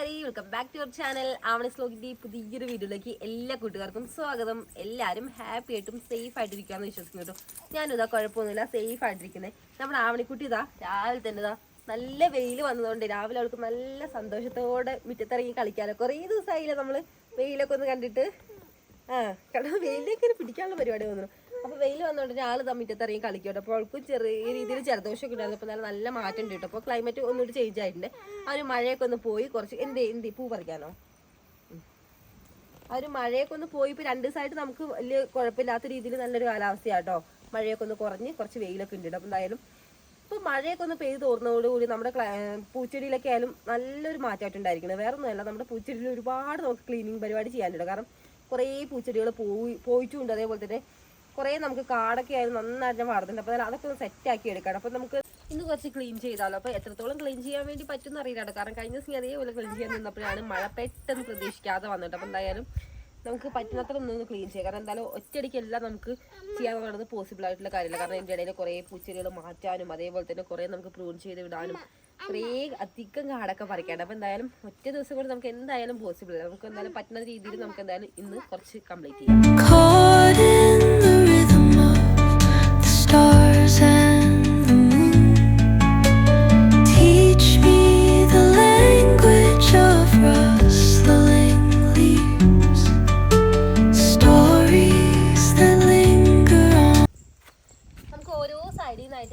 കൂട്ടുകാരി, welcome back to your channel. Avani's വ്ലോഗിന്റെ പുതിയൊരു വീഡിയോയിലേക്ക് എല്ലാ കൂട്ടുകാർക്കും സ്വാഗതം. എല്ലാവരും ഹാപ്പി ആയിട്ടും സേഫ് ആയിട്ടിരിക്കാന്ന് വിശ്വസിക്കുന്നു കേട്ടോ. ഞാനിതാ കുഴപ്പമൊന്നുമില്ല, സേഫ് ആയിട്ടിരിക്കുന്നത്. നമ്മുടെ ആവണിക്കുട്ടി ഇതാ രാവിലെ തന്നെ ഇതാ നല്ല വെയിൽ വന്നതുകൊണ്ട് രാവിലെ അവൾക്ക് നല്ല സന്തോഷത്തോടെ മുറ്റത്തിറങ്ങി കളിക്കാനോ. കുറേ ദിവസമായില്ലേ നമ്മള് വെയിലൊക്കെ ഒന്ന് കണ്ടിട്ട്. കാരണം വെയിലേക്ക് പിടിക്കാനുള്ള പരിപാടി തോന്നുന്നു. അപ്പൊ വെയിൽ വന്നോണ്ട് ആള് മുറ്റത്തിറങ്ങി കളിക്കട്ടെ. അപ്പോൾ അവൾക്കും ചെറിയ രീതിയിൽ ജലദോഷമൊക്കെ ഉണ്ടായിരുന്നു. അപ്പോൾ നല്ല മാറ്റം ഉണ്ട് കേട്ടോ. അപ്പോൾ ക്ലൈമറ്റ് ഒന്നുകൂടി ചേഞ്ച് ആയിട്ടുണ്ട്. ആ ഒരു മഴയൊക്കെ ഒന്ന് പോയി കുറച്ച് എന്തി പൂ പറിക്കാനോ, ആ ഒരു മഴയൊക്കെ ഒന്ന് പോയി. ഇപ്പൊ 2 ദിവസമായിട്ട് നമുക്ക് വലിയ കുഴപ്പമില്ലാത്ത രീതിയിൽ നല്ലൊരു കാലാവസ്ഥയാട്ടോ. മഴയൊക്കെ ഒന്ന് കുറഞ്ഞ് കുറച്ച് വെയിലൊക്കെ ഉണ്ട്. അപ്പൊ എന്തായാലും ഇപ്പൊ മഴയൊക്കെ ഒന്ന് പെയ്ത് തോർന്നതോടുകൂടി നമ്മുടെ പൂച്ചെടിയിലൊക്കെ ആയാലും നല്ലൊരു മാറ്റമായിട്ടുണ്ടായിരിക്കണം. വേറെ ഒന്നുമല്ല, നമ്മുടെ പൂച്ചെടിയിൽ ഒരുപാട് നമുക്ക് ക്ലീനിങ് പരിപാടി ചെയ്യാനുണ്ട്. കാരണം കുറേ പൂച്ചെടികൾ പോയിട്ടുമുണ്ട്. അതേപോലെ തന്നെ കുറേ നമുക്ക് കാടൊക്കെ ആയാലും നന്നായിട്ട് വളർത്തുന്നുണ്ട്. അപ്പോൾ അതൊക്കെ ഒന്ന് സെറ്റാക്കി എടുക്കണം. അപ്പോൾ നമുക്ക് ഇന്ന് കുറച്ച് ക്ലീൻ ചെയ്താലോ. അപ്പോൾ എത്രത്തോളം ക്ലീൻ ചെയ്യാൻ വേണ്ടി പറ്റുമെന്ന് അറിയില്ല. കാരണം കഴിഞ്ഞ ദിവസം അതേപോലെ ക്ലീൻ ചെയ്യാൻ നിന്നപ്പോഴാണ് മഴ പെട്ടെന്ന് പ്രതീക്ഷിക്കാതെ വന്നിട്ട്. അപ്പോൾ എന്തായാലും നമുക്ക് പറ്റുന്നത്ര ഒന്നൊന്ന് ക്ലീൻ ചെയ്യാം. കാരണം എന്തായാലും ഒറ്റയടിക്കെല്ലാം നമുക്ക് ചെയ്യാൻ പറയുന്നത് പോസിബിൾ ആയിട്ടുള്ള കാര്യമില്ല. കാരണം ഇതിൻ്റെ ഇടയിൽ കുറേ പൂച്ചെടികൾ മാറ്റാനും അതേപോലെ തന്നെ കുറേ നമുക്ക് പ്രൂൺ ചെയ്ത് വിടാനും കുറേ അധികം കാടൊക്കെ പറിക്കാണ്ട്. അപ്പോൾ എന്തായാലും ഒറ്റ ദിവസം കൊണ്ട് നമുക്ക് എന്തായാലും പോസിബിൾ അല്ല. നമുക്ക് എന്തായാലും പറ്റുന്ന രീതിയിൽ നമുക്ക് എന്തായാലും ഇന്ന് കുറച്ച് കംപ്ലീറ്റ് ചെയ്യാം.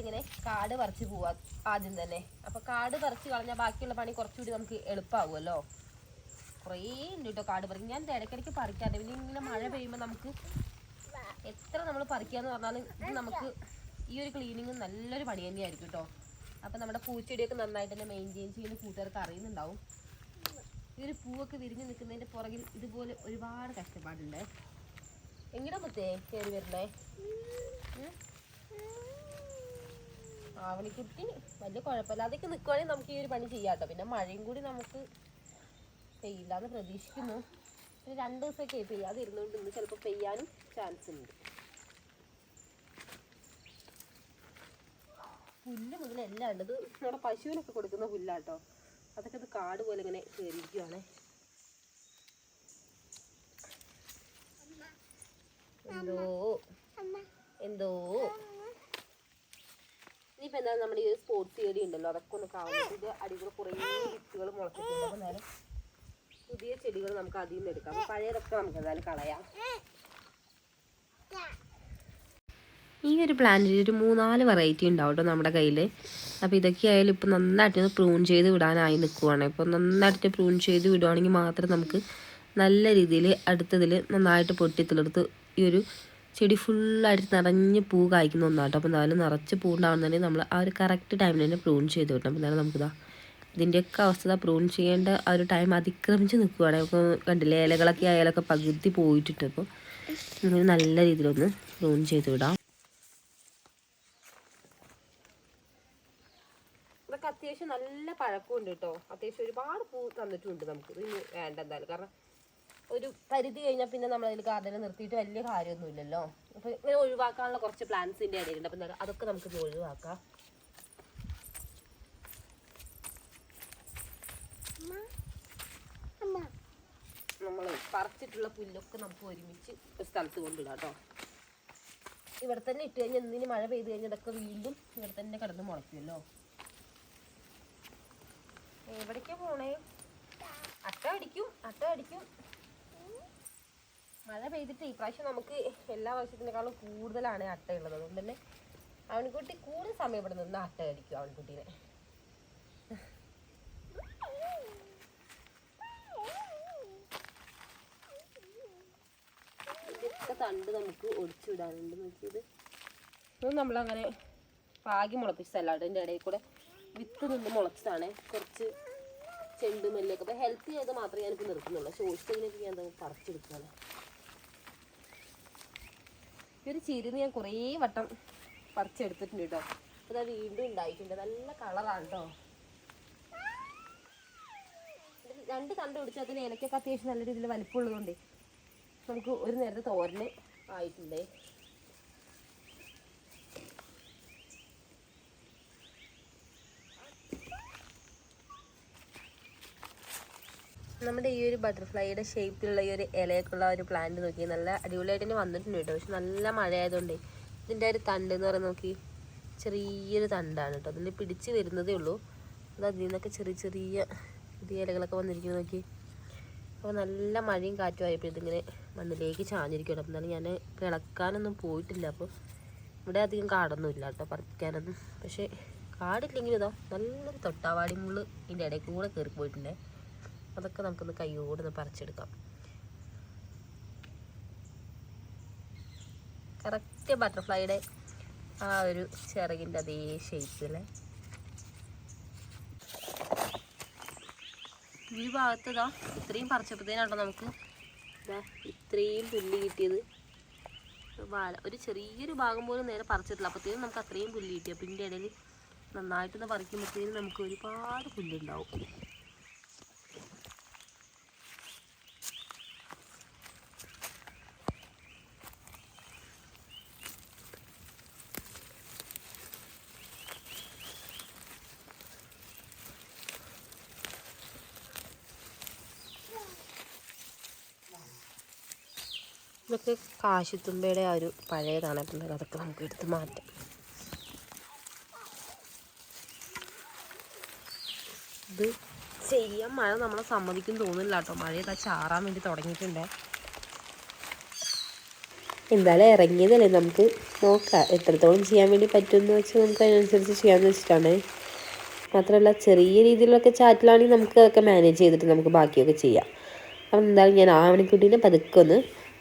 ഇങ്ങനെ കാട് പറിച്ച് പോവാ ആദ്യം തന്നെ. അപ്പൊ കാട് പറിച്ച് കളഞ്ഞാൽ ബാക്കിയുള്ള പണി കുറച്ചുകൂടി നമുക്ക് എളുപ്പമാവുമല്ലോ. കുറേ ഉണ്ട് കേട്ടോ കാട് പറിക്കും. ഞാൻ ഇടയ്ക്കിടയ്ക്ക് പറിക്കാറുണ്ട്. പിന്നെ ഇങ്ങനെ മഴ പെയ്യുമ്പോൾ നമുക്ക് എത്ര നമ്മൾ പറിക്കാന്ന് പറഞ്ഞാലും ഇത് നമുക്ക് ഈ ഒരു ക്ലീനിങ് നല്ലൊരു പണി തന്നെയായിരിക്കും കേട്ടോ. അപ്പൊ നമ്മുടെ പൂച്ചെടിയൊക്കെ നന്നായിട്ട് തന്നെ മെയിൻറ്റെയിൻ ചെയ്യുന്ന കൂട്ടുകാർക്ക് അറിയുന്നുണ്ടാവും. ഈ ഒരു പൂവൊക്കെ വിരിഞ്ഞ് നിൽക്കുന്നതിന്റെ പുറകിൽ ഇതുപോലെ ഒരുപാട് കഷ്ടപ്പാടുണ്ട്. എങ്ങനെ മുത്തേ കയറി വരണേ? ആവണിക്കുട്ടി വലിയ കുഴപ്പമില്ല, അതൊക്കെ നിൽക്കുവാണെങ്കിൽ നമുക്ക് ഈ ഒരു പണി ചെയ്യാം കേട്ടോ. പിന്നെ മഴയും കൂടി നമുക്ക് പെയ്യില്ലാന്ന് പ്രതീക്ഷിക്കുന്നു. പിന്നെ 2 ദിവസമൊക്കെ പെയ്യാതെ ഇരുന്നുകൊണ്ട് ഇന്ന് ചിലപ്പോൾ പെയ്യാനും ചാൻസ് ഉണ്ട്. പുല്ല് മുതൽ എല്ലാം ഉണ്ട്. ഇത് നമ്മുടെ പശുവിനൊക്കെ കൊടുക്കുന്ന പുല്ലാട്ടോ. അതൊക്കെ ഇത് കാട് പോലെ ഇങ്ങനെ കയറിയിരിക്കുവാണേ. എന്തോ ഇനിയിപ്പോൾ എന്തായാലും നമ്മുടെ ഈ സ്പോർട്സ് ചെടി ഉണ്ടല്ലോ, അതൊക്കെ ഒന്ന് കാണുന്നത്. ഇത് അടികൂടെ കുറേ വിത്തുകൾ മുളച്ചിട്ടുണ്ട്. അപ്പോൾ എന്തായാലും പുതിയ ചെടികൾ നമുക്ക് അതിൽ നിന്ന് എടുക്കാം. അപ്പോൾ പഴയതൊക്കെ നമുക്ക് എന്തായാലും കളയാം. ഈ ഒരു പ്ലാന്റിൽ ഒരു 3-4 വെറൈറ്റി ഉണ്ടാവും കേട്ടോ നമ്മുടെ കയ്യിൽ. അപ്പോൾ ഇതൊക്കെ ആയാലും ഇപ്പോൾ നന്നായിട്ട് പ്രൂൺ ചെയ്ത് വിടാനായി നിൽക്കുവാണ്. ഇപ്പോൾ നന്നായിട്ട് പ്രൂൺ ചെയ്ത് വിടുവാണെങ്കിൽ മാത്രം നമുക്ക് നല്ല രീതിയിൽ അടുത്തതിൽ നന്നായിട്ട് പൊട്ടിത്തെടുത്ത് ഈ ഒരു ചെടി ഫുള്ളായിട്ട് നിറഞ്ഞ് പൂ കായ്ക്കുന്ന ഒന്നാട്ടോ. അപ്പോൾ എന്തായാലും നിറച്ച് പൂ ഉണ്ടാകുന്നതിന് നമ്മൾ ആ ഒരു കറക്റ്റ് ടൈമിൽ തന്നെ പ്രൂൺ ചെയ്ത് വിട്ടണം. അപ്പോൾ എന്തായാലും നമുക്കിതാ ഇതിൻ്റെയൊക്കെ അവസ്ഥ പ്രൂൺ ചെയ്യേണ്ട ആ ഒരു ടൈം അതിക്രമിച്ച് നിൽക്കുകയാണ്. അപ്പോൾ കണ്ടില്ലേ, ഇലകളൊക്കെ ആയാലൊക്കെ പകുതി പോയിട്ടിട്ട്. അപ്പോൾ നമ്മൾ നല്ല രീതിയിലൊന്ന് പ്രൂൺ ചെയ്ത് വിടാം. ഇതൊക്കെ അത്യാവശ്യം നല്ല പഴക്കമുണ്ട് കേട്ടോ. അത്യാവശ്യം ഒരുപാട് പൂ തന്നിട്ടുണ്ട് നമുക്ക്. ഇത് വേണ്ട എന്തായാലും, കാരണം ഒരു പരിധി കഴിഞ്ഞാൽ പിന്നെ നമ്മളതിൽ ഗാർഡനെ നിർത്തിയിട്ട് വലിയ കാര്യമൊന്നുമില്ലല്ലോ. അപ്പോൾ ഇങ്ങനെ ഒഴിവാക്കാനുള്ള കുറച്ച് പ്ലാന്റ്സിൻ്റെ ഇടയിലുണ്ട്. അപ്പം എന്തായാലും അതൊക്കെ നമുക്ക് ഒഴിവാക്കാം. നമ്മൾ പറിച്ചിട്ടുള്ള പുല്ലൊക്കെ നമുക്ക് ഒരുമിച്ച് ഒരു സ്ഥലത്ത് കൊണ്ടിടാം കേട്ടോ. ഇവിടെ തന്നെ ഇട്ട് കഴിഞ്ഞാൽ എന്തിന് മഴ പെയ്ത് കഴിഞ്ഞാൽ ഇതൊക്കെ വീണ്ടും ഇവിടെ തന്നെ കിടന്ന് മുളയ്ക്കുമല്ലോ. എവിടേക്കാ പോണേ? അട്ട അടിക്കും. മഴ പെയ്തിട്ട് ഈ പ്രാവശ്യം നമുക്ക് എല്ലാ വർഷത്തിനേക്കാളും കൂടുതലാണ് അട്ടയുള്ളത്. അതുകൊണ്ട് തന്നെ അവൻകുട്ടി കൂടുതൽ സമയം ഇവിടെ നിന്ന് അട്ട അടിക്കും അവൻകുട്ടീനെ. ഇതൊക്കെ തണ്ട് നമുക്ക് ഒടിച്ചു വിടാനുണ്ട്. നോക്കിയത് ഇതൊന്നും നമ്മളങ്ങനെ പാകി മുളപ്പിച്ചതല്ല. അതിൻ്റെ ഇടയിൽ കൂടെ വിത്ത് നിന്ന് മുളച്ചതാണ്. കുറച്ച് ചെണ്ടുമല്ലിയൊക്കെ. അപ്പോൾ ഹെൽത്തി ചെയ്ത് മാത്രമേ ഞാനിപ്പോൾ നിർത്തുന്നുള്ളൂ. ശോഷിച്ചതിനൊക്കെ ഞാൻ പറിച്ചെടുക്കുകയാണ്. ഒരു ചിരിന്ന് ഞാൻ കുറേ വട്ടം പറിച്ചെടുത്തിട്ടുണ്ട് കേട്ടോ. അപ്പോൾ അത് വീണ്ടും ഉണ്ടായിട്ടുണ്ട്. നല്ല കളറാണ് കേട്ടോ. 2 തണ്ട് പിടിച്ചാൽ അതിന് ഇലക്കൊക്കെ അത്യാവശ്യം നല്ല രീതിയിൽ വലിപ്പമുള്ളതുകൊണ്ട് നമുക്ക് ഒരു നേരത്തെ തോരന് ആയിട്ടുണ്ട്. നമ്മുടെ ഈ ഒരു ബട്ടർഫ്ലൈയുടെ ഷേപ്പിലുള്ള ഈ ഒരു ഇലയൊക്കെയുള്ള ഒരു പ്ലാന്റ് നോക്കി നല്ല അടിപൊളിയായിട്ട് തന്നെ വന്നിട്ടുണ്ട് കേട്ടോ. പക്ഷെ നല്ല മഴയായതുകൊണ്ടേ ഇതിൻ്റെ ഒരു തണ്ട് എന്ന് പറയുന്നത് നോക്കി ചെറിയൊരു തണ്ടാണ് കേട്ടോ. അതിൽ പിടിച്ച് വരുന്നതേ ഉള്ളൂ. അത് അതിൽ നിന്നൊക്കെ ചെറിയ ചെറിയ പുതിയ ഇലകളൊക്കെ വന്നിരിക്കുന്നത് നോക്കി. അപ്പോൾ നല്ല മഴയും കാറ്റും ആയപ്പോൾ ഇതിങ്ങനെ മണ്ണിലേക്ക് ചാഞ്ഞിരിക്കണം. അപ്പം എന്നാലും ഞാൻ ഇളക്കാനൊന്നും പോയിട്ടില്ല. അപ്പോൾ ഇവിടെ അധികം കാടൊന്നുമില്ല കേട്ടോ പറിക്കാനൊന്നും. പക്ഷേ കാടില്ലെങ്കിലും ഇതോ നല്ലൊരു തൊട്ടാവാടി മുള്ള് ഇതിൻ്റെ ഇടയ്ക്ക് കൂടെ കയറി പോയിട്ടുണ്ടേ. അതൊക്കെ നമുക്കൊന്ന് കൈയോടൊന്ന് പറിച്ചെടുക്കാം. കറക്റ്റ് ബട്ടർഫ്ലൈയുടെ ആ ഒരു ചിറകിൻ്റെ അതേ ഷേപ്പിലെ ഈ ഭാഗത്ത് ഇതാ ഇത്രയും പറിച്ചപ്പോഴത്തേനാട്ടോ നമുക്ക് ഇതാ ഇത്രയും പുല്ല് കിട്ടിയത്. ഒരു ചെറിയൊരു ഭാഗം പോലും നേരെ പറിച്ചിട്ടില്ല. അപ്പോഴത്തേനും നമുക്ക് അത്രയും പുല്ല് കിട്ടി. അപ്പം ഇതിൻ്റെ ഇടയിൽ നന്നായിട്ടൊന്ന് പറിക്കുമ്പോഴത്തേനും നമുക്ക് ഒരുപാട് പുല്ലുണ്ടാവും. ഇതൊക്കെ കാശിത്തുമ്പയുടെ ആ ഒരു പഴയ തണുപ്പുണ്ടെങ്കിൽ അതൊക്കെ നമുക്ക് എടുത്ത് മാറ്റാം. ഇത് ചെയ്യാൻ മഴ നമ്മളെ സമ്മതിക്കും തോന്നില്ല കേട്ടോ. മഴയൊക്കെ ചാറാൻ വേണ്ടി തുടങ്ങിയിട്ടുണ്ട്. എന്തായാലും ഇറങ്ങിയതല്ലേ, നമുക്ക് നോക്കാം എത്രത്തോളം ചെയ്യാൻ വേണ്ടി പറ്റുമെന്ന് വെച്ചാൽ നമുക്ക് അതിനനുസരിച്ച് ചെയ്യാമെന്ന് വെച്ചിട്ടാണ്. മാത്രമല്ല ചെറിയ രീതിയിലൊക്കെ ചാറ്റിലാണെങ്കിൽ നമുക്ക് അതൊക്കെ മാനേജ് ചെയ്തിട്ട് നമുക്ക് ബാക്കിയൊക്കെ ചെയ്യാം. അപ്പം എന്തായാലും ഞാൻ ആവണിക്കുട്ടീനെ പതുക്കെ ഒന്ന്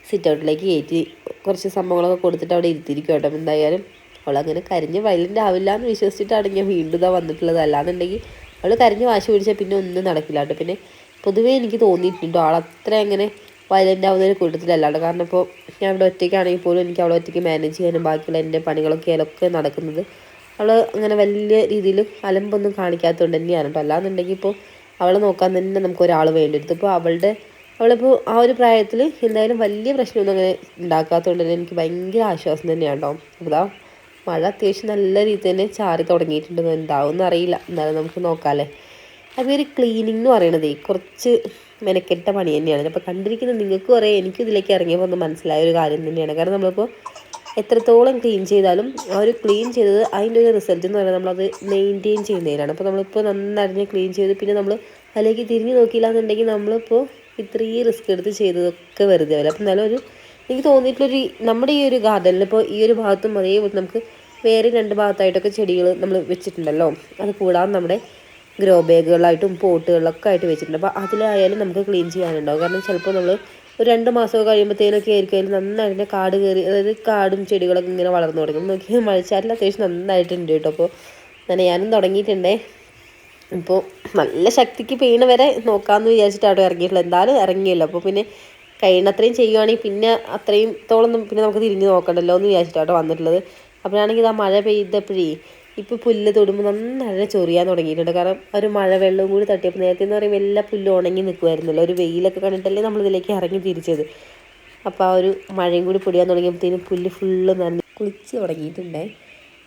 സിറ്റ് ഔട്ടിലേക്ക് കയറ്റി കുറച്ച് സംഭവങ്ങളൊക്കെ കൊടുത്തിട്ട് അവിടെ ഇരുത്തിയിരിക്കും കേട്ടോ. അപ്പം എന്തായാലും അവളങ്ങനെ കരഞ്ഞ് വയലൻ്റ് ആവില്ല എന്ന് വിശ്വസിച്ചിട്ടാണ് ഞാൻ വീണ്ടും ഇതാ വന്നിട്ടുള്ളത്. അല്ലാന്നുണ്ടെങ്കിൽ അവൾ കരഞ്ഞ് വാശി പിടിച്ചാൽ പിന്നെ ഒന്നും നടക്കില്ല കേട്ടോ. പിന്നെ പൊതുവേ എനിക്ക് തോന്നിയിട്ടുണ്ടോ ആളത്ര അങ്ങനെ വയലൻ്റ് ആവുന്ന ഒരു കൂട്ടത്തിലല്ലാണ്ട്. കാരണം ഇപ്പോൾ ഞാൻ ഇവിടെ ഒറ്റയ്ക്കാണെങ്കിൽ പോലും എനിക്ക് അവളെ ഒറ്റയ്ക്ക് മാനേജ് ചെയ്യാനും ബാക്കിയുള്ള എൻ്റെ പണികളൊക്കെ അതിലൊക്കെ നടക്കുന്നത് അവൾ അങ്ങനെ വലിയ രീതിയിൽ അലമ്പൊന്നും കാണിക്കാത്തതുകൊണ്ട് തന്നെയാണ് കേട്ടോ. അല്ലാന്നുണ്ടെങ്കിൽ ഇപ്പോൾ അവളെ നോക്കാൻ തന്നെ നമുക്ക് ഒരാൾ വേണ്ടിയെടുത്തു. ഇപ്പോൾ അവളിപ്പോൾ ആ ഒരു പ്രായത്തിൽ എന്തായാലും വലിയ പ്രശ്നമൊന്നും അങ്ങനെ ഉണ്ടാക്കാത്തതുകൊണ്ട് തന്നെ എനിക്ക് ഭയങ്കര ആശ്വാസം തന്നെയാണ് കേട്ടോ. അതാ മഴ അത്യാവശ്യം നല്ല രീതിയിൽ തന്നെ ചാറി തുടങ്ങിയിട്ടുണ്ട്. എന്താവും അറിയില്ല, എന്നാലും നമുക്ക് നോക്കാമല്ലേ. അപ്പോൾ ഒരു ക്ലീനിങ് എന്ന് പറയണതേ കുറച്ച് മെനക്കെട്ട പണി തന്നെയാണ്. അപ്പോൾ കണ്ടിരിക്കുന്ന നിങ്ങൾക്കും അറിയാം, എനിക്കും ഇതിലേക്ക് ഇറങ്ങിയപ്പോൾ ഒന്ന് മനസ്സിലായ ഒരു കാര്യം തന്നെയാണ്. കാരണം നമ്മളിപ്പോൾ എത്രത്തോളം ക്ലീൻ ചെയ്താലും ആ ഒരു ക്ലീൻ ചെയ്തത് അതിൻ്റെ ഒരു റിസൾട്ട് എന്ന് പറയുന്നത് നമ്മളത് മെയിൻറ്റെയിൻ ചെയ്യുന്നതിനാണ്. അപ്പോൾ നമ്മളിപ്പോൾ നന്നറിഞ്ഞ് ക്ലീൻ ചെയ്ത് പിന്നെ നമ്മൾ അതിലേക്ക് തിരിഞ്ഞ് നോക്കിയില്ല എന്നുണ്ടെങ്കിൽ നമ്മളിപ്പോൾ ഇത്രയും റിസ്ക് എടുത്ത് ചെയ്തതൊക്കെ വെറുതെ ആവില്ല. അപ്പം എന്നാലും എനിക്ക് തോന്നിയിട്ടുള്ളൊരു നമ്മുടെ ഈ ഒരു ഗാർഡനിൽ ഇപ്പോൾ ഈ ഒരു ഭാഗത്തും അതേപോലെ നമുക്ക് വേറെ 2 ഭാഗത്തായിട്ടൊക്കെ ചെടികൾ നമ്മൾ വെച്ചിട്ടുണ്ടല്ലോ. അത് കൂടാതെ നമ്മുടെ ഗ്രോ ബാഗുകളായിട്ടും പോട്ടുകളിലൊക്കെ ആയിട്ട് വെച്ചിട്ടുണ്ട്. അപ്പോൾ അതിലായാലും നമുക്ക് ക്ലീൻ ചെയ്യാനുണ്ടാവും. കാരണം ചിലപ്പോൾ നമ്മൾ ഒരു 2 മാസമൊക്കെ കഴിയുമ്പോഴത്തേനൊക്കെ ആയിരിക്കും അതിൽ നന്നായിട്ട് കാട് കയറി, അതായത് കാടും ചെടികളൊക്കെ ഇങ്ങനെ വളർന്നു തുടങ്ങും. നോക്കി മഴച്ചാറ്റിൽ അത്യാവശ്യം നന്നായിട്ടുണ്ട് കേട്ടോ. അപ്പോൾ നനയാനും തുടങ്ങിയിട്ടുണ്ടേ. ഇപ്പോൾ നല്ല ശക്തിക്ക് പെയ്യണ വരെ നോക്കാമെന്ന് വിചാരിച്ചിട്ട് അവിടെ ഇറങ്ങിയിട്ടുള്ളൂ. എന്തായാലും ഇറങ്ങിയല്ലോ. അപ്പോൾ പിന്നെ കഴിയുന്നത്രയും ചെയ്യുവാണെങ്കിൽ പിന്നെ അത്രയും തോളൊന്നും പിന്നെ നമുക്ക് തിരിഞ്ഞ് നോക്കണ്ടല്ലോ എന്ന് വിചാരിച്ചിട്ടാട്ടോ വന്നിട്ടുള്ളത്. അപ്പോഴാണെങ്കിൽ ആ മഴ പെയ്തപ്പോഴേ ഇപ്പോൾ പുല്ല് തൊടുമ്പോൾ നന്നായിട്ട് ചൊറിയാൻ തുടങ്ങിയിട്ടുണ്ട്. കാരണം ഒരു മഴ വെള്ളവും കൂടി തട്ടിയപ്പോൾ നേരത്തെ എന്ന് പറയുമ്പോൾ എല്ലാ പുല്ലും ഉണങ്ങി നിൽക്കുമായിരുന്നല്ലോ. ഒരു വെയിലൊക്കെ കണ്ടിട്ടല്ലേ നമ്മളിതിലേക്ക് ഇറങ്ങി തിരിച്ചത്. അപ്പോൾ ആ ഒരു മഴയും കൂടി പൊടിയാൻ തുടങ്ങിയപ്പോഴത്തേനും പുല്ല് ഫുള്ള് നനഞ്ഞ് കുളിച്ച് തുടങ്ങിയിട്ടുണ്ടേ.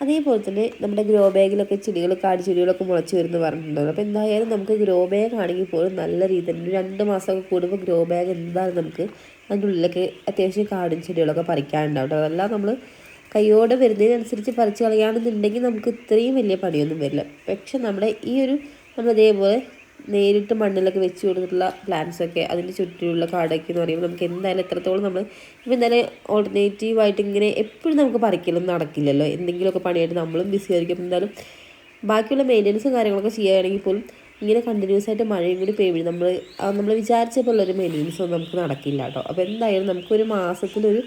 അതേപോലെ തന്നെ നമ്മുടെ ഗ്രോ ബാഗിലൊക്കെ ചെടികൾ കാട് ചെടികളൊക്കെ മുളച്ച് വരുമെന്ന് പറഞ്ഞിട്ടുണ്ടായിരുന്നു. അപ്പോൾ എന്തായാലും നമുക്ക് ഗ്രോ ബാഗ് ആണെങ്കിൽ പോലും നല്ല രീതിയിൽ 2 മാസമൊക്കെ കൂടുമ്പോൾ ഗ്രോ ബാഗ് എന്തായാലും നമുക്ക് അതിൻ്റെ ഉള്ളിലൊക്കെ അത്യാവശ്യം കാടും ചെടികളൊക്കെ പറിക്കാനുണ്ടാവും. അതെല്ലാം നമ്മൾ കൈയോടെ വരുന്നതിനനുസരിച്ച് പറിച്ച് കളയുകയാണെന്നുണ്ടെങ്കിൽ നമുക്ക് ഇത്രയും വലിയ പണിയൊന്നും വരില്ല. പക്ഷെ നമ്മുടെ ഈ ഒരു നമ്മൾ ഇതേപോലെ നേരിട്ട് മണ്ണിലൊക്കെ വെച്ച് കൊടുത്തിട്ടുള്ള പ്ലാന്റ്സൊക്കെ അതിൻ്റെ ചുറ്റിലുള്ള കാടൊക്കെ എന്ന് പറയുമ്പോൾ നമുക്ക് എന്തായാലും എത്രത്തോളം നമ്മൾ ഇപ്പോൾ എന്തായാലും ഓൾട്ടർനേറ്റീവായിട്ട് ഇങ്ങനെ എപ്പോഴും നമുക്ക് പറിക്കലൊന്നും നടക്കില്ലല്ലോ. എന്തെങ്കിലുമൊക്കെ പണിയായിട്ട് നമ്മളും ബിസി ആയിരിക്കും. എന്തായാലും ബാക്കിയുള്ള മെയിൻ്റനൻസും കാര്യങ്ങളൊക്കെ ചെയ്യുകയാണെങ്കിൽ പോലും ഇങ്ങനെ കണ്ടിന്യൂസ് ആയിട്ട് മഴയും കൂടി പെയ്യുമ്പോൾ നമ്മൾ വിചാരിച്ച പോലുള്ളൊരു മെയിൻ്റനൻസൊന്നും നമുക്ക് നടക്കില്ല കേട്ടോ. അപ്പോൾ എന്തായാലും നമുക്കൊരു മാസത്തിലൊരു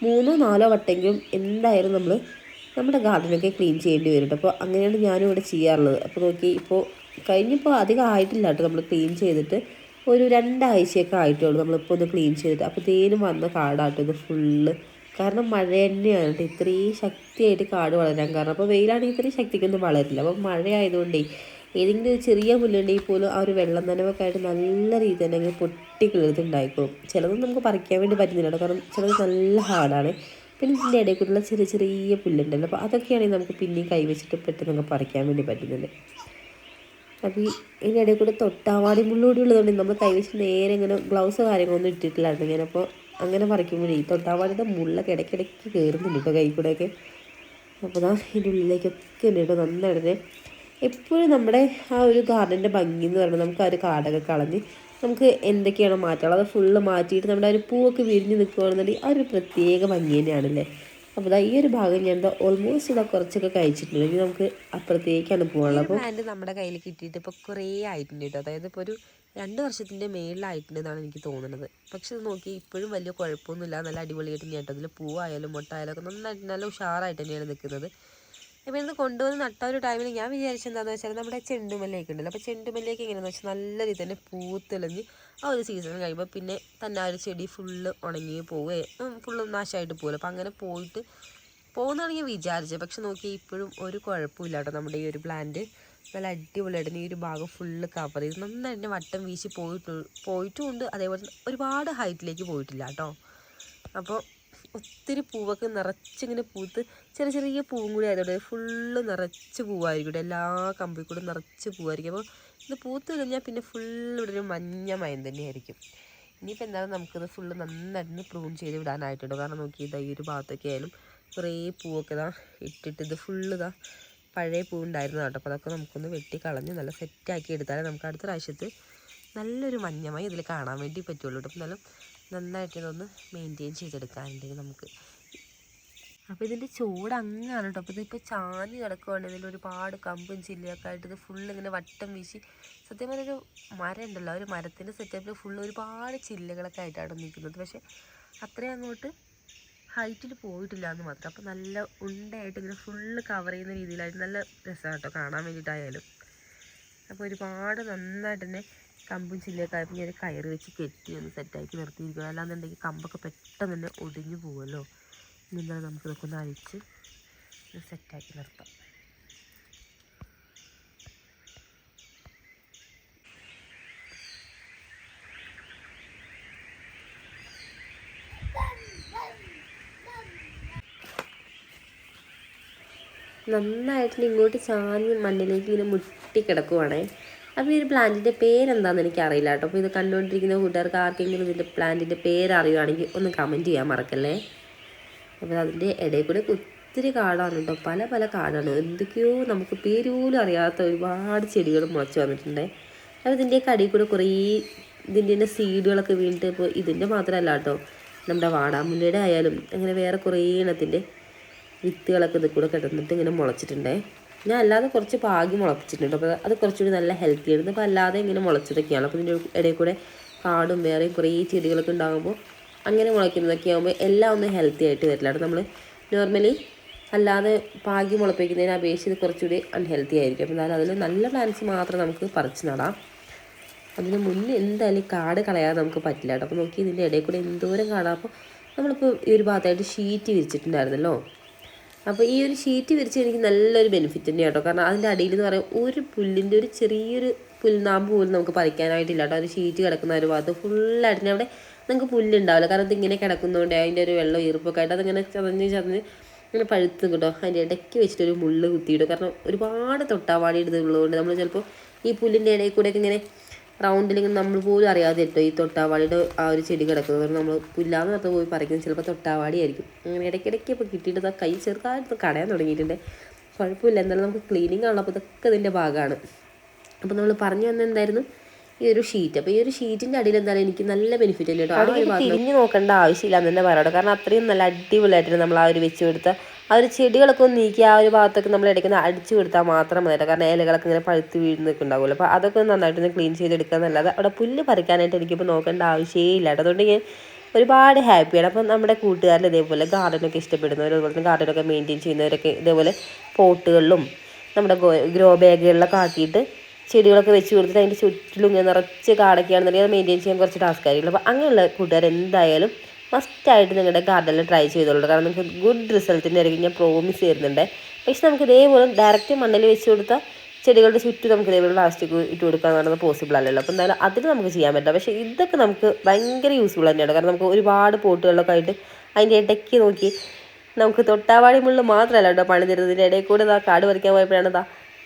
3-4 വട്ടെങ്കിലും എന്തായാലും നമ്മൾ നമ്മുടെ ഗാർഡനൊക്കെ ക്ലീൻ ചെയ്യേണ്ടി വരും കേട്ടോ. അപ്പോൾ അങ്ങനെയാണ് ഞാനും ഇവിടെ ചെയ്യാറുള്ളത്. അപ്പോൾ നോക്കി ഇപ്പോൾ കഴിഞ്ഞപ്പോൾ അധികം ആയിട്ടില്ല കേട്ടോ. നമ്മൾ ക്ലീൻ ചെയ്തിട്ട് ഒരു 2 ആഴ്ചയൊക്കെ ആയിട്ടുള്ളൂ നമ്മളിപ്പോൾ ഒന്ന് ക്ലീൻ ചെയ്തിട്ട്. അപ്പോൾ തേനും വന്ന കാടാട്ടോ ഇത് ഫുള്ള്. കാരണം മഴ തന്നെയാണ് കേട്ടോ ഇത്രയും ശക്തിയായിട്ട് കാട് വളരാൻ കാരണം. അപ്പോൾ വെയിലാണെങ്കിൽ ഇത്രയും ശക്തിക്കൊന്നും വളരില്ല. അപ്പോൾ മഴ ആയതുകൊണ്ടേ ഏതെങ്കിലും ഒരു ചെറിയ പുല്ലുണ്ടെങ്കിൽ പോലും ആ ഒരു വെള്ളം നനവൊക്കെ ആയിട്ട് നല്ല രീതിയിൽ തന്നെ അങ്ങനെ പൊട്ടിക്കിളിർത്തുണ്ടായിക്കോളും. ചിലതൊന്നും നമുക്ക് പറിക്കാൻ വേണ്ടി പറ്റുന്നില്ല കേട്ടോ. കാരണം ചിലത് നല്ല ഹാർഡാണ്. പിന്നെ ഇതിൻ്റെ ഇടയിൽ കൂടെയുള്ള ചെറിയ ചെറിയ പുല്ലുണ്ടല്ലോ. അപ്പോൾ അതൊക്കെയാണെങ്കിൽ നമുക്ക് പിന്നെയും കൈവച്ചിട്ട് പെട്ടെന്ന് നമുക്ക് പറിക്കാൻ വേണ്ടി പറ്റുന്നുണ്ട്. അപ്പോൾ ഇതിൻ്റെ ഇടയിൽ കൂടെ തൊട്ടാവാടി മുള്ളൂടി ഉള്ളതുകൊണ്ട് നമ്മൾ കൈവച്ച് നേരെ ഇങ്ങനെ ഗ്ലൗസ് കാര്യങ്ങളൊന്നും ഇട്ടിട്ടില്ലായിരുന്നു ഞാനപ്പോൾ അങ്ങനെ പറിക്കുമ്പോഴേ ഈ തൊട്ടാവാടിയുടെ മുള്ളൊക്കെ ഇടയ്ക്കിടയ്ക്ക് കയറുന്നുണ്ട് കേട്ടോ കൈ കൂടെയൊക്കെ. അപ്പോൾ ദാ ഇതിൻ്റെ ഉള്ളിലേക്കൊക്കെ ഉണ്ട് കേട്ടോ നന്നായിട്ട്. എപ്പോഴും നമ്മുടെ ആ ഒരു ഗാർഡൻ്റെ ഭംഗി എന്ന് പറയുന്നത് നമുക്ക് ആ ഒരു കാടൊക്കെ കളഞ്ഞ് നമുക്ക് എന്തൊക്കെയാണോ മാറ്റാനുള്ളത് അത് ഫുള്ള് മാറ്റിയിട്ട് നമ്മുടെ ആ ഒരു പൂവൊക്കെ വിരിഞ്ഞ് നിൽക്കുകയാണെന്നുണ്ടെങ്കിൽ ആ ഒരു പ്രത്യേക ഭംഗി തന്നെയാണല്ലേ. അപ്പോൾ ഈ ഒരു ഭാഗം ഞാൻ ഓൾമോസ്റ്റ് കുറച്ചൊക്കെ കഴിച്ചിട്ടുണ്ട്. ഇനി നമുക്ക് അപ്പുറത്തേക്കാണ് പോകാനുള്ളത്. അപ്പോൾ പ്ലാന്റ് നമ്മുടെ കയ്യിൽ കിട്ടിയിട്ട് ഇപ്പോൾ കുറേ ആയിട്ടുണ്ട് കേട്ടോ. അതായത് ഇപ്പോൾ ഒരു 2 വർഷത്തിൻ്റെ മേളിലായിട്ടുണ്ട് എന്നാണ് എനിക്ക് തോന്നുന്നത്. പക്ഷെ ഇത് നോക്കി ഇപ്പോഴും വലിയ കുഴപ്പമൊന്നുമില്ല, നല്ല അടിപൊളിയായിട്ട് തന്നെയാണ് കേട്ടോ. അതിൽ പൂവായാലും മുട്ടായാലും ഒക്കെ നന്നായിട്ട് നല്ല ഉഷാറായിട്ട് തന്നെയാണ് നിൽക്കുന്നത്. അപ്പോൾ ഇത് കൊണ്ടുവന്ന് നട്ട ഒരു ടൈമിൽ ഞാൻ വിചാരിച്ചെന്താണെന്ന് വെച്ചാൽ നമ്മുടെ ചെണ്ടുമല്ലിയൊക്കെ ഉണ്ടല്ലോ, അപ്പോൾ ചെണ്ടുമല്ലിയൊക്കെ എങ്ങനെയാണെന്ന് വെച്ചാൽ നല്ല രീതിയിൽ തന്നെ പൂത്തെളിഞ്ഞ് ആ ഒരു സീസൺ കഴിയുമ്പോൾ പിന്നെ തന്നെ ആ ഒരു ചെടി ഫുള്ള് ഉണങ്ങി പോവുകയും ഫുള്ള് നാശമായിട്ട് പോകുമല്ലോ. അപ്പോൾ അങ്ങനെ പോകുന്നതാണ് ഞാൻ വിചാരിച്ചത്. പക്ഷെ നോക്കി ഇപ്പോഴും ഒരു കുഴപ്പമില്ല കേട്ടോ. നമ്മുടെ ഈ ഒരു പ്ലാന്റ് നല്ല അടിപൊളിയായിട്ട് ഈ ഒരു ഭാഗം ഫുള്ള് കവർ ചെയ്ത് നന്നായിട്ട് വട്ടം വീശി പോയിട്ടുമുണ്ട്. അതേപോലെ ഒരുപാട് ഹൈറ്റിലേക്ക് പോയിട്ടില്ല കേട്ടോ. അപ്പോൾ ഒത്തിരി പൂവൊക്കെ നിറച്ചിങ്ങനെ പൂത്ത് ചെറിയ ചെറിയ പൂവും കൂടി ആയതുകൊണ്ട് ഫുള്ള് നിറച്ച് പൂവായിരിക്കും, എല്ലാ കമ്പിൽ കൂടെ നിറച്ച് പൂവായിരിക്കും. അപ്പോൾ ഇത് പൂത്ത് കഴിഞ്ഞാൽ പിന്നെ ഫുള്ള് ഇവിടെ ഒരു മഞ്ഞ മയം തന്നെയായിരിക്കും. ഇനിയിപ്പോൾ എന്തായാലും നമുക്കിത് ഫുള്ള് നന്നായിട്ട് പ്രൂൺ ചെയ്ത് വിടാനായിട്ടുണ്ട്. കാരണം നോക്കി ഈ ഒരു ഭാഗത്തൊക്കെ ആയാലും കുറേ പൂവൊക്കെ ഇട്ടിട്ട് ഇത് ഫുള്ള് പഴയ പൂ ഉണ്ടായിരുന്നു കേട്ടോ. അപ്പോൾ അതൊക്കെ നമുക്കൊന്ന് വെട്ടി കളഞ്ഞ് നല്ല സെറ്റാക്കി എടുത്താലേ നമുക്ക് അടുത്ത പ്രാവശ്യത്ത് നല്ലൊരു മഞ്ഞമായി ഇതിൽ കാണാൻ വേണ്ടി പറ്റുള്ളൂ കേട്ടോ. എന്നാലും നന്നായിട്ട് ഇതൊന്ന് മെയിൻറ്റെയിൻ ചെയ്തെടുക്കാനുണ്ടെങ്കിൽ നമുക്ക്. അപ്പോൾ ഇതിൻ്റെ ചൂട് അങ്ങനെയാണ് കേട്ടോ. അപ്പോൾ ഇതിപ്പോൾ ചാഞ്ഞ് കിടക്കുകയാണ്. ഇതിൽ ഒരുപാട് കമ്പും ചില്ലയൊക്കെ ആയിട്ട് ഇത് ഫുള്ള് ഇങ്ങനെ വട്ടം വീശി. സത്യം പറഞ്ഞൊരു മരം ഉണ്ടല്ലോ, ഒരു മരത്തിൻ്റെ സെറ്റപ്പിൽ ഫുള്ള് ഒരുപാട് ചില്ലകളൊക്കെ ആയിട്ടാണ് നിൽക്കുന്നത്. പക്ഷേ അത്രയും അങ്ങോട്ട് ഹൈറ്റിൽ പോയിട്ടില്ല എന്ന് മാത്രം. അപ്പോൾ നല്ല ഉണ്ടയായിട്ട് ഇങ്ങനെ ഫുള്ള് കവർ ചെയ്യുന്ന രീതിയിലായിട്ട് നല്ല രസമാണ് കേട്ടോ കാണാൻ വേണ്ടിയിട്ടായാലും. അപ്പോൾ ഒരുപാട് നന്നായിട്ട് തന്നെ കമ്പും ചില്ലയൊക്കെ ആയപ്പോൾ ഞാൻ കയറ് വെച്ച് കെട്ടി ഒന്ന് സെറ്റാക്കി നിർത്തിയിരിക്കുക. അല്ലാന്നുണ്ടെങ്കിൽ കമ്പൊക്കെ പെട്ടെന്ന് തന്നെ ഒടിഞ്ഞു പോകുമല്ലോ. ഇനി എന്തായാലും നമുക്കിതൊക്കെ ഒന്ന് അഴിച്ച് സെറ്റാക്കി നിർത്താം. നന്നായിട്ട് ഇങ്ങോട്ട് ചാഞ്ഞ് മണ്ണിലേക്ക് ഇങ്ങനെ മുട്ടിക്കിടക്കുവാണേ. അപ്പോൾ ഈ ഒരു പ്ലാന്റിൻ്റെ പേരെന്താണെന്ന് എനിക്കറിയില്ല കേട്ടോ. അപ്പോൾ ഇത് കണ്ടുകൊണ്ടിരിക്കുന്ന കൂട്ടുകാർക്ക് ആർക്കെങ്കിലും ഇതിൻ്റെ പ്ലാന്റിൻ്റെ പേരറിയുവാണെങ്കിൽ ഒന്ന് കമൻറ്റ് ചെയ്യാൻ മറക്കല്ലേ. അപ്പോൾ അതിൻ്റെ ഇടയിൽ കൂടെ ഒത്തിരി കാടാണ് കേട്ടോ, പല പല കാടാണ്. എന്തൊക്കെയോ നമുക്ക് പേര് പോലും അറിയാത്ത ഒരുപാട് ചെടികൾ മുളച്ച് വന്നിട്ടുണ്ട്. അപ്പോൾ ഇതിൻ്റെയൊക്കെ അടിയിൽ കൂടെ കുറേ ഇതിൻ്റെ സീഡുകളൊക്കെ വീണിട്ട് ഇപ്പോൾ ഇതിൻ്റെ മാത്രമല്ല കേട്ടോ, നമ്മുടെ വാടാമുല്ലയുടെ ആയാലും അങ്ങനെ വേറെ കുറേ ഇനത്തിൻ്റെ വിത്തുകളൊക്കെ ഇത് കൂടെ കിടന്നിട്ട് ഇങ്ങനെ മുളച്ചിട്ടുണ്ടേ. ഞാൻ അല്ലാതെ കുറച്ച് പാകി മുളപ്പിച്ചിട്ടുണ്ട്. അപ്പോൾ അത് കുറച്ചുകൂടി നല്ല ഹെൽത്തി ആയിരുന്നു. അപ്പോൾ അല്ലാതെ ഇങ്ങനെ മുളച്ചതൊക്കെയാണ്. അപ്പോൾ ഇതിൻ്റെ ഇടയിൽ കൂടെ കാടും വേറെയും കുറേ ചെടികളൊക്കെ ഉണ്ടാകുമ്പോൾ അങ്ങനെ മുളയ്ക്കുന്നതൊക്കെ ആകുമ്പോൾ എല്ലാം ഒന്നും ഹെൽത്തി ആയിട്ട് വരില്ല. നമ്മൾ നോർമലി അല്ലാതെ പാകി മുളപ്പിക്കുന്നതിനെ അപേക്ഷിച്ച് ഇത് കുറച്ചുകൂടി അൺഹെൽത്തി ആയിരിക്കും. അപ്പോൾ എന്നാലും അതിൽ നല്ല പ്ലാന്റ്സ് മാത്രം നമുക്ക് പറിച്ച് നടാം. അതിന് മുന്നേ എന്തായാലും കാട് കളയാതെ നമുക്ക് പറ്റില്ല കേട്ടോ. അപ്പോൾ നോക്കി ഇതിൻ്റെ ഇടയിൽ കൂടെ എന്തോരം കാടാം. അപ്പോൾ നമ്മളിപ്പോൾ ഈ ഒരു ഭാഗത്തായിട്ട് ഷീറ്റ് വിരിച്ചിട്ടുണ്ടായിരുന്നല്ലോ. അപ്പോൾ ഈ ഒരു ഷീറ്റ് വിരിച്ച് എനിക്ക് നല്ലൊരു ബെനിഫിറ്റ് തന്നെയാണ് കേട്ടോ. കാരണം അതിൻ്റെ അടിയിൽ എന്ന് പറയുമ്പോൾ ഒരു പുല്ലിൻ്റെ ഒരു ചെറിയൊരു പുൽനാമ്പ് പോലും നമുക്ക് പറിക്കാനായിട്ടില്ല കേട്ടോ. ഒരു ഷീറ്റ് കിടക്കുന്ന ഒരു ഭാഗത്ത് ഫുള്ളായിട്ട് അവിടെ നമുക്ക് പുല്ലുണ്ടാവില്ല. കാരണം ഇതിങ്ങനെ കിടക്കുന്നതുകൊണ്ട് അതിൻ്റെ ഒരു വെള്ളം ഈർപ്പൊക്കെ ആയിട്ട് അതിങ്ങനെ ചതഞ്ഞ് ഇങ്ങനെ പഴുത്ത് കേട്ടോ. അതിൻ്റെ ഇടയ്ക്ക് വെച്ചിട്ടൊരു മുള്ള് കുത്തിയിടും. കാരണം ഒരുപാട് തൊട്ടാവാടി ഇടുന്നുള്ളതുകൊണ്ട് നമ്മൾ ചിലപ്പോൾ ഈ പുല്ലിൻ്റെ ഇടയിൽ കൂടെയൊക്കെ ഇങ്ങനെ റൗണ്ടിലിങ്ങനെ നമ്മൾ പോലും അറിയാതെ കേട്ടോ ഈ തൊട്ടാവാടിയുടെ ആ ഒരു ചെടി കിടക്കുന്നത്. നമ്മൾ പുല്ലാന്ന് പറഞ്ഞ് പോയി പറിക്കുന്നത് ചിലപ്പോൾ തൊട്ടാവാടി ആയിരിക്കും. അങ്ങനെ ഇടയ്ക്കിടയ്ക്ക് ഇപ്പോൾ കിട്ടിയിട്ട് കൈ ചെറുതായിട്ട് കടയാൻ തുടങ്ങിയിട്ടുണ്ട്. കുഴപ്പമില്ല, എന്തായാലും നമുക്ക് ക്ലീനിങ് ആണല്ലോ. അപ്പോൾ ഇതൊക്കെ ഇതിൻ്റെ ഭാഗമാണ്. അപ്പോൾ നമ്മൾ പറഞ്ഞു വന്നത് എന്തായിരുന്നു, ഈ ഒരു ഷീറ്റ്. അപ്പോൾ ഈ ഒരു ഷീറ്റിൻ്റെ അടിയിൽ എന്തായാലും എനിക്ക് നല്ല ബെനിഫിറ്റ് അല്ലേ കേട്ടോ. തിരിഞ്ഞ് നോക്കേണ്ട ആവശ്യമില്ല എന്ന് തന്നെ പറയാം. കാരണം അത്രയും നല്ല അടിപൊളിയായിട്ട് നമ്മൾ ആ ഒരു വെച്ച് കൊടുത്ത ആ ഒരു ചെടികളൊക്കെ ഒന്ന് നീക്കി ആ ഒരു ഭാഗത്തൊക്കെ നമ്മൾ ഇടയ്ക്ക് അടിച്ചു കൊടുത്താൽ മാത്രം മതി. കാരണം ഇലകളൊക്കെ ഇങ്ങനെ പഴുത്ത് വീഴുന്നൊക്കെ ഉണ്ടാവുമല്ലോ. അപ്പോൾ അതൊക്കെ നന്നായിട്ടൊന്ന് ക്ലീൻ ചെയ്തെടുക്കുക എന്നല്ലാതെ അവിടെ പുല്ല് പറിക്കാനായിട്ട് എനിക്കിപ്പോൾ നോക്കേണ്ട ആവശ്യമേ ഇല്ല കേട്ടോ. അതുകൊണ്ട് ഞാൻ ഒരുപാട് ഹാപ്പിയാണ്. അപ്പം നമ്മുടെ കൂട്ടുകാരിൽ ഇതേപോലെ ഗാർഡനൊക്കെ ഇഷ്ടപ്പെടുന്നവർ, അതുപോലെ തന്നെ ഗാർഡനൊക്കെ മെയിൻറ്റെയിൻ ചെയ്യുന്നവരൊക്കെ ഇതേപോലെ പോട്ടുകളിലും നമ്മുടെ ഗ്രോ ബാഗുകളിലൊക്കെ ആക്കിയിട്ട് ചെടികളൊക്കെ വെച്ച് കൊടുത്തിട്ട് അതിൻ്റെ ചുറ്റിലും ഇങ്ങനെ നിറച്ച് കാടൊക്കെയാണെന്നുണ്ടെങ്കിൽ അത് മെയിൻറ്റെയിൻ ചെയ്യാൻ കുറച്ച് ടാസ്ക് ആയിരിക്കും. അപ്പോൾ അങ്ങനെയുള്ള കൂട്ടുകാർ എന്തായാലും മസ്റ്റായിട്ട് നിങ്ങളുടെ ഗാർഡനിൽ ട്രൈ ചെയ്തോളൂ. കാരണം നമുക്ക് ഗുഡ് റിസൾട്ടിൻ്റെ ആയിരിക്കും ഞാൻ പ്രോമിസ് ചെയ്യുന്നുണ്ട്. പക്ഷെ നമുക്ക് ഇതേപോലെ ഡയറക്റ്റ് മണ്ണിൽ വെച്ച് കൊടുത്താൽ ചെടികളുടെ ചുറ്റും നമുക്ക് ഇതേപോലെ പ്ലാസ്റ്റിക് ഇട്ട് കൊടുക്കുക എന്ന് പറയുന്നത് പോസിബിൾ അല്ലല്ലോ. അപ്പോൾ എന്തായാലും അതിന് നമുക്ക് ചെയ്യാൻ പറ്റില്ല. പക്ഷേ ഇതൊക്കെ നമുക്ക് ഭയങ്കര യൂസ്ഫുൾ തന്നെയാണ്. കാരണം നമുക്ക് ഒരുപാട് പോട്ടുകളിലൊക്കെ ആയിട്ട് അതിൻ്റെ ഇടയ്ക്ക് നോക്കി നമുക്ക് തൊട്ടാവാടി മുള്ള് മാത്രമല്ല കേട്ടോ പണി തരുന്നതിൻ്റെ ഇടയിൽ കൂടെ കാട് പറിക്കാൻ പോയപ്പോഴാണ്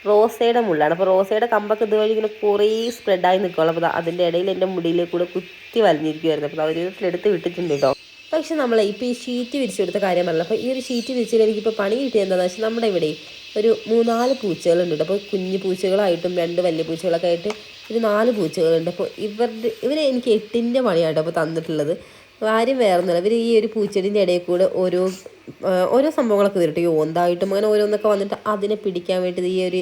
റോസയുടെ മുള്ളാണ്. അപ്പോൾ റോസയുടെ കമ്പൊക്കെ ഇതുവഴി ഇങ്ങനെ കുറേ സ്പ്രെഡായി നിൽക്കുകയുള്ളൂ. അപ്പോൾ അതിൻ്റെ ഇടയിൽ എൻ്റെ മുടിയിലേക്ക് കൂടെ കുത്തി വലിഞ്ഞിരിക്കുമായിരുന്നു. അപ്പോൾ അവർ എടുത്ത് വിട്ടിട്ടുണ്ട് കേട്ടോ. പക്ഷെ നമ്മൾ ഇപ്പോൾ ഈ ഷീറ്റ് വിരിച്ചു കൊടുത്ത കാര്യം പറഞ്ഞല്ലോ. അപ്പോൾ ഈ ഒരു ഷീറ്റ് വിരിച്ചിട്ട് എനിക്കിപ്പോൾ പണി കിട്ടിയത് എന്താണെന്ന് വെച്ചാൽ നമ്മുടെ ഇവിടെ ഒരു 3-4 പൂച്ചകളുണ്ട്. അപ്പോൾ കുഞ്ഞു പൂച്ചകളായിട്ടും 2 വലിയ പൂച്ചകളൊക്കെ ആയിട്ട് ഒരു 4 പൂച്ചകളുണ്ട്. അപ്പോൾ ഇവരെ എനിക്ക് 8ൻ്റെ പണിയാട്ടോ അപ്പോൾ തന്നിട്ടുള്ളത്. കാര്യം വേറൊന്നുമില്ല, ഇവർ ഈ ഒരു പൂച്ചെടീൻ്റെ ഇടയിൽ കൂടെ ഓരോ സംഭവങ്ങളൊക്കെ വരട്ടെ, ഈ ഓന്തായിട്ടും അങ്ങനെ ഓരോന്നൊക്കെ വന്നിട്ട് അതിനെ പിടിക്കാൻ വേണ്ടി ഈ ഒരു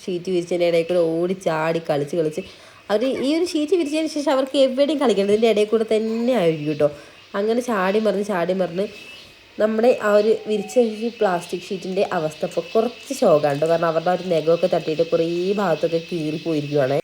ഷീറ്റ് വിരിച്ചതിൻ്റെ ഇടയിൽ കൂടെ ഓടി ചാടി കളിച്ച് അവർ ഈ ഒരു ഷീറ്റ് വിരിച്ചതിന് ശേഷം അവർക്ക് എവിടെയും കളിക്കേണ്ടതിൻ്റെ ഇടയിൽ കൂടെ തന്നെ ആയിരിക്കും കേട്ടോ. അങ്ങനെ ചാടി മറിഞ്ഞ് നമ്മുടെ ആ ഒരു വിരിച്ച പ്ലാസ്റ്റിക് ഷീറ്റിൻ്റെ അവസ്ഥ ഇപ്പോൾ കുറച്ച് ശോകമാണ് കേട്ടോ. കാരണം അവരുടെ ആ ഒരു നെഗമൊക്കെ തട്ടിയിട്ട് കുറേ ഭാഗത്തൊക്കെ കീറിപ്പോയിരിക്കുവാണ്.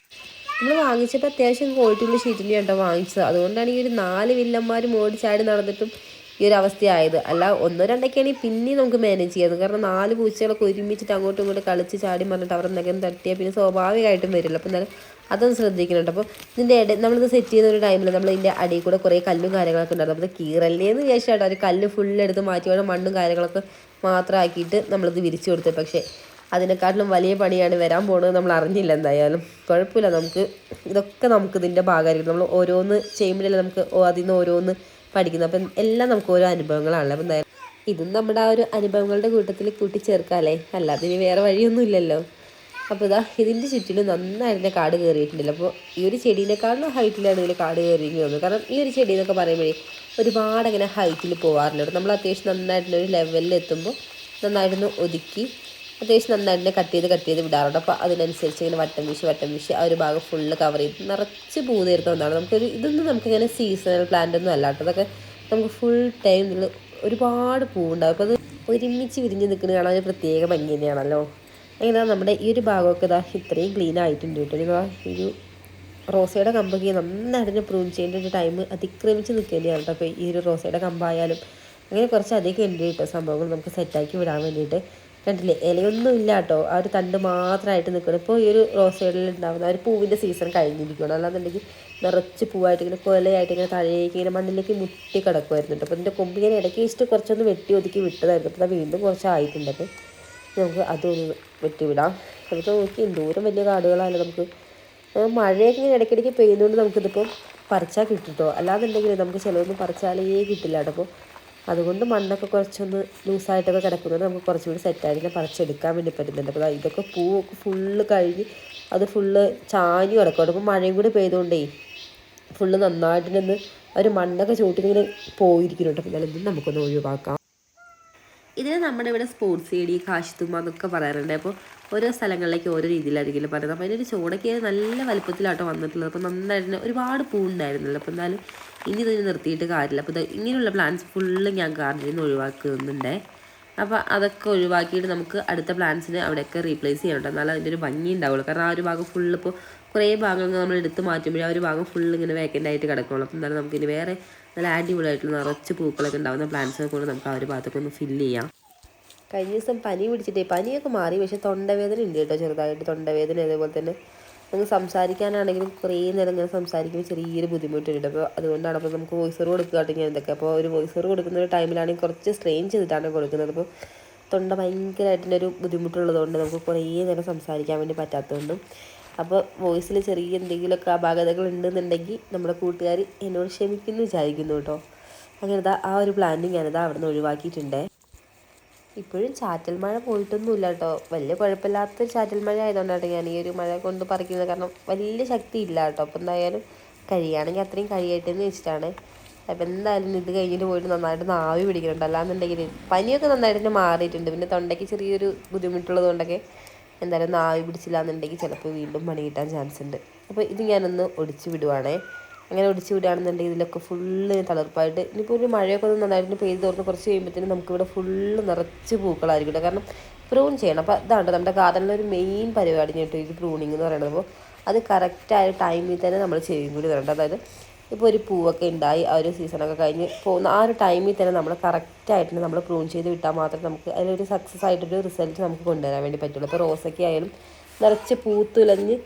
നമ്മൾ വാങ്ങിച്ചപ്പോൾ അത്യാവശ്യം ക്വാളിറ്റിയുള്ള ഷീറ്റിൻ്റെ കേട്ടോ വാങ്ങിച്ചത്. അതുകൊണ്ടാണ് ഈ ഒരു 4 വില്ലന്മാർ മോടി ചാടി നടന്നിട്ടും ഈ ഒരു അവസ്ഥയായത്. അല്ല 1-2 പിന്നെയും നമുക്ക് മാനേജ് ചെയ്യാം. കാരണം 4 പൂച്ചകളൊക്കെ ഒരുമിച്ചിട്ട് അങ്ങോട്ടും ഇങ്ങോട്ടും കളിച്ച് ചാടി മറിഞ്ഞിട്ട് അവരുടെ നഖം തട്ടിയാൽ പിന്നെ സ്വാഭാവികമായിട്ടും വരില്ല. അപ്പോൾ എന്നാലും അതൊന്ന് ശ്രദ്ധിക്കുന്നുണ്ട്. അപ്പോൾ ഇതിൻ്റെ നമ്മളിത് സെറ്റ് ചെയ്യുന്ന ഒരു ടൈമിൽ നമ്മൾ ഇതിൻ്റെ അടിയിൽ കൂടെ കുറേ കല്ലും കാര്യങ്ങളൊക്കെ ഉണ്ടായിരുന്നു. അപ്പോൾ ഇത് കീറല്ലേന്ന് വിചാരിച്ചാട്ടോ ഒരു കല്ല് ഫുള്ളെടുത്ത് മാറ്റി മണ്ണും കാര്യങ്ങളൊക്കെ മാത്രമാക്കിയിട്ട് നമ്മളിത് വിരിച്ചു കൊടുത്തത്. പക്ഷേ അതിനെക്കാട്ടിലും വലിയ പണിയാണ് വരാൻ പോകുന്നത്. നമ്മൾ അറിഞ്ഞില്ല. എന്തായാലും കുഴപ്പമില്ല, ഇതൊക്കെ നമുക്ക് ഇതിൻ്റെ ഭാഗമായിരിക്കും. നമ്മൾ ഓരോന്ന് ചെയ്യുമ്പോഴല്ലേ നമുക്ക് അതിൽ നിന്ന് ഓരോന്ന് പഠിക്കുന്നത്. അപ്പം എല്ലാം നമുക്ക് ഓരോ അനുഭവങ്ങളാണല്ലോ. അപ്പം എന്തായാലും ഇതും നമ്മുടെ ആ ഒരു അനുഭവങ്ങളുടെ കൂട്ടത്തിൽ കൂട്ടിച്ചേർക്കാമല്ലേ, അല്ലാതെ ഇനി വേറെ വഴിയൊന്നും ഇല്ലല്ലോ. അപ്പോൾ ഇതിൻ്റെ ചുറ്റിലും നന്നായിട്ട് കാട് കയറിയിട്ടുണ്ടല്ലോ. അപ്പോൾ ഈ ഒരു ചെടീനെക്കാളും ഹൈറ്റിലാണ് ഇതിൽ കാട് കയറിയിരിക്കുന്നത്. കാരണം ഈ ഒരു ചെടി എന്നൊക്കെ പറയുമ്പോഴേ ഒരുപാട് അങ്ങനെ ഹൈറ്റിൽ പോകാറില്ല. നമ്മൾ അത്യാവശ്യം നന്നായിട്ടൊരു ലെവലിൽ എത്തുമ്പോൾ നന്നായിട്ടൊന്ന് ഒതുക്കി അത്യാവശ്യം നന്നായിട്ട് കട്ട് ചെയ്ത് വിടാറുണ്ട്. അപ്പോൾ അതിനനുസരിച്ച് ഇങ്ങനെ വട്ടം വീശി ആ ഒരു ഭാഗം ഫുള്ള് കവർ ചെയ്ത് നിറച്ച് പൂ നേരുന്ന ഒന്നാണ്. ഇതൊന്നും നമുക്കിങ്ങനെ സീസണൽ പ്ലാന്റ് ഒന്നും അല്ല കേട്ടോ. അതൊക്കെ നമുക്ക് ഫുൾ ടൈം ഒരുപാട് പൂവുണ്ടാകും. അപ്പോൾ അത് ഒരുമിച്ച് വിരിഞ്ഞ് നിൽക്കുന്നത് കാണാൻ ഒരു പ്രത്യേക ഭംഗി തന്നെയാണല്ലോ. അങ്ങനെ നമ്മുടെ ഈ ഒരു ഭാഗമൊക്കെ ഇത്രയും ക്ലീൻ ആയിട്ടുണ്ട് കേട്ടോ. ഒരു റോസയുടെ കമ്പൊക്കെ നന്നായിട്ട് പ്രൂൺ ചെയ്യേണ്ട ഒരു ടൈം അതിക്രമിച്ച് നിൽക്കേണ്ടതാണ് കേട്ടോ. അപ്പോൾ ഈ ഒരു റോസയുടെ കമ്പായാലും അങ്ങനെ കുറച്ച് അധികം ഉണ്ട് കേട്ടോ സംഭവങ്ങൾ നമുക്ക് സെറ്റാക്കി വിടാൻ വേണ്ടിയിട്ട്. കണ്ടില്ലേ, ഇലയൊന്നും ഇല്ല കേട്ടോ, ആ ഒരു തണ്ട് മാത്രമായിട്ട് നിൽക്കണം. ഇപ്പോൾ ഈ ഒരു റോസൈഡിൽ ഉണ്ടാകുന്ന ആ ഒരു പൂവിൻ്റെ സീസൺ കഴിഞ്ഞിരിക്കണം. അല്ലാന്നുണ്ടെങ്കിൽ നിറച്ച് പൂവായിട്ട് ഇങ്ങനെ കൊലയായിട്ട് ഇങ്ങനെ താഴേക്ക് ഇങ്ങനെ മണ്ണിലേക്ക് മുട്ടി കിടക്കുമായിരുന്നു കേട്ടോ. അപ്പോൾ ഇതിൻ്റെ കൊമ്പിങ്ങനെ ഇടയ്ക്ക് വെച്ചിട്ട് കുറച്ചൊന്ന് വെട്ടി ഒതുക്കി വിട്ടതായിരുന്നു. അപ്പോൾ അത് വീണ്ടും കുറച്ചായിട്ടുണ്ട്. അപ്പോൾ നമുക്ക് അതൊന്ന് വെട്ടി വിടാം. നമുക്ക് നോക്കി എന്തോരം വലിയ കാടുകളായാലും നമുക്ക് മഴയൊക്കെ ഇങ്ങനെ ഇടയ്ക്കിടയ്ക്ക് പെയ്യുന്നതുകൊണ്ട് നമുക്കിതിപ്പോൾ പറിച്ചാൽ കിട്ടുട്ടോ. അല്ലാന്നുണ്ടെങ്കിൽ നമുക്ക് ചിലവൊന്നും പറിച്ചാലേ കിട്ടില്ല കേട്ടോ. അപ്പോൾ അതുകൊണ്ട് മണ്ണൊക്കെ കുറച്ചൊന്ന് ലൂസായിട്ടൊക്കെ കിടക്കുന്നത് നമുക്ക് കുറച്ചുകൂടി സെറ്റായിട്ട് പറിച്ചെടുക്കാൻ വേണ്ടി പറ്റുന്നുണ്ട്. അപ്പോൾ ഇതൊക്കെ പൂവൊക്കെ ഫുള്ള് കഴിഞ്ഞ് അത് ഫുള്ള് ചാഞ്ഞ് കിടക്കും. അപ്പോൾ മഴയും കൂടി പെയ്തുകൊണ്ടേ ഫുള്ള് നന്നായിട്ടൊന്ന് ഒരു മണ്ണൊക്കെ ചൂട്ടിങ്ങനെ പോയിരിക്കുന്നു കേട്ടോ. പിന്നെ ഇതും നമുക്കൊന്ന് ഒഴിവാക്കാം. ഇതിന് നമ്മുടെ ഇവിടെ സ്പോർട്സ് ഏടി കാശിത്തുമ്പ എന്നൊക്കെ പറയാറുണ്ട്. അപ്പോൾ ഓരോ സ്ഥലങ്ങളിലേക്ക് ഓരോ രീതിയിലായിരിക്കും പറയുന്നത്. അപ്പോൾ അതിനൊരു ചോടൊക്കെ നല്ല വലുപ്പത്തിലാട്ടോ വന്നിട്ടുള്ളത്. അപ്പോൾ നന്നായിട്ട് ഒരുപാട് പൂവുണ്ടായിരുന്നല്ലോ. അപ്പോൾ എന്നാലും ഇനി ഇതിന് നിർത്തിയിട്ട് കാര്യമില്ല. അപ്പോൾ ഇങ്ങനെയുള്ള പ്ലാന്റ്സ് ഫുള്ള് ഞാൻ ഗാർഡനിൽ നിന്ന് ഒഴിവാക്കുന്നുണ്ടേ. അപ്പോൾ അതൊക്കെ ഒഴിവാക്കിയിട്ട് നമുക്ക് അടുത്ത പ്ലാന്റ്സിന് അവിടെയൊക്കെ റീപ്ലേസ് ചെയ്യണം കേട്ടോ. എന്നാലും അതിൻ്റെ ഒരു ഭംഗി ഉണ്ടാവുള്ളൂ. കാരണം ആ ഒരു ഭാഗം ഫുള്ള് ഇപ്പോൾ കുറേ ഭാഗങ്ങൾ നമ്മൾ എടുത്ത് മാറ്റുമ്പോഴേ ആ ഒരു ഭാഗം ഫുള്ള് ഇങ്ങനെ വേക്കൻ്റ് ആയിട്ട് കിടക്കുള്ളൂ. അപ്പോൾ എന്നാലും നമുക്കിനി വേറെ നല്ല അടിപൊളിയായിട്ടുള്ള നിറച്ച് പൂക്കളൊക്കെ ഉണ്ടാകുന്ന പ്ലാന്റ്സൊക്കെ കൊണ്ട് നമുക്ക് ആ ഒരു ഭാഗത്തൊക്കെ ഒന്ന് ഫില്ല് ചെയ്യാം. കഴിഞ്ഞ ദിവസം പനി പിടിച്ചിട്ടേ പനിയൊക്കെ മാറി, പക്ഷേ തൊണ്ടവേദന ഉണ്ട് കേട്ടോ, ചെറുതായിട്ട് തൊണ്ടവേദന. അതേപോലെ തന്നെ നമുക്ക് സംസാരിക്കാനാണെങ്കിലും കുറേ നേരം ഇങ്ങനെ സംസാരിക്കുമ്പോൾ ചെറിയൊരു ബുദ്ധിമുട്ടുണ്ട്. അപ്പോൾ അതുകൊണ്ടാണ് അപ്പോൾ നമുക്ക് വോയിസർ കൊടുക്കുകയാണെങ്കിൽ എന്തൊക്കെ. അപ്പോൾ ഒരു വോയിസർ കൊടുക്കുന്ന ഒരു ടൈമിലാണെങ്കിൽ കുറച്ച് സ്ട്രെയിൻ ചെയ്തിട്ടാണ് കൊടുക്കുന്നത്. അപ്പോൾ തൊണ്ട ഭയങ്കരമായിട്ടൊരു ബുദ്ധിമുട്ടുള്ളതുകൊണ്ട് നമുക്ക് കുറേ നേരം സംസാരിക്കാൻ വേണ്ടി പറ്റാത്തതുകൊണ്ടും അപ്പോൾ വോയിസിൽ ചെറിയ എന്തെങ്കിലുമൊക്കെ അപാകതകൾ ഉണ്ടെന്നുണ്ടെങ്കിൽ നമ്മുടെ കൂട്ടുകാർ എന്നോട് ക്ഷമിക്കുന്നു വിചാരിക്കുന്നു കേട്ടോ. അങ്ങനെ ആ ഒരു പ്ലാനിങ് ഞാനിതാ അവിടെ നിന്ന് ഒഴിവാക്കിയിട്ടുണ്ട്. ഇപ്പോഴും ചാറ്റൽ മഴ പോയിട്ടൊന്നുമില്ല കേട്ടോ. വലിയ കുഴപ്പമില്ലാത്തൊരു ചാറ്റൽ മഴ ആയതുകൊണ്ടാണ് ഞാൻ ഈ ഒരു മഴ കൊണ്ട് പറിക്കുന്നത്. കാരണം വലിയ ശക്തി ഇല്ല കേട്ടോ. അപ്പോൾ എന്തായാലും കഴിയുകയാണെങ്കിൽ അത്രയും കഴിയട്ടെ എന്ന് വെച്ചിട്ടാണ്. അപ്പോൾ എന്തായാലും ഇത് കഴിഞ്ഞിട്ട് പോയിട്ട് നന്നായിട്ട് ആവി പിടിക്കുന്നുണ്ട്. അല്ലാന്നുണ്ടെങ്കിൽ പനിയൊക്കെ നന്നായിട്ട് മാറിയിട്ടുണ്ട്. പിന്നെ തൊണ്ടയ്ക്ക് ചെറിയൊരു ബുദ്ധിമുട്ടുള്ളത് കൊണ്ടൊക്കെ എന്തായാലും ആവി പിടിച്ചില്ല എന്നുണ്ടെങ്കിൽ ചിലപ്പോൾ വീണ്ടും പണി കിട്ടാൻ ചാൻസ് ഉണ്ട്. അപ്പോൾ ഇത് ഞാനൊന്ന് ഒടിച്ച് വിടുവാണേ. അങ്ങനെ ഒടിച്ച് വിടുകയാണെന്നുണ്ടെങ്കിൽ ഇതിലൊക്കെ ഫുള്ള് തളർപ്പായിട്ട് ഇനിയിപ്പോൾ ഒരു മഴയൊക്കെ ഒന്ന് നന്നായിട്ട് പെയ്ത് തുറന്ന് കുറച്ച് കഴിയുമ്പോഴത്തേനും നമുക്കിവിടെ ഫുള്ള് നിറച്ച് പൂക്കളായിരിക്കും. കാരണം പ്രൂൺ ചെയ്യണം. അപ്പോൾ അതാണ് നമ്മുടെ ഗാർഡനിലൊരു മെയിൻ പരിപാടി കേട്ടോ ഇത് പ്രൂണിങ് എന്ന് പറയുന്നത്. അപ്പോൾ അത് കറക്റ്റായ ടൈമിൽ തന്നെ നമ്മൾ ചെയ്യും കൂടി തരേണ്ടത്. അതായത് ഇപ്പോൾ ഒരു പൂവൊക്കെ ഉണ്ടായി ആ ഒരു സീസണൊക്കെ കഴിഞ്ഞ് പോകുന്ന ആ ഒരു ടൈമിൽ തന്നെ നമ്മൾ കറക്റ്റായിട്ട് നമ്മൾ പ്രൂൺ ചെയ്ത് വിട്ടാൽ മാത്രമേ നമുക്ക് അതിലൊരു സക്സസ് ആയിട്ടൊരു റിസൾട്ട് നമുക്ക് കൊണ്ടുവരാൻ വേണ്ടി പറ്റുള്ളൂ. ഇപ്പോൾ റോസൊക്കെ ആയാലും നിറച്ച് പൂത്തുലഞ്ഞ്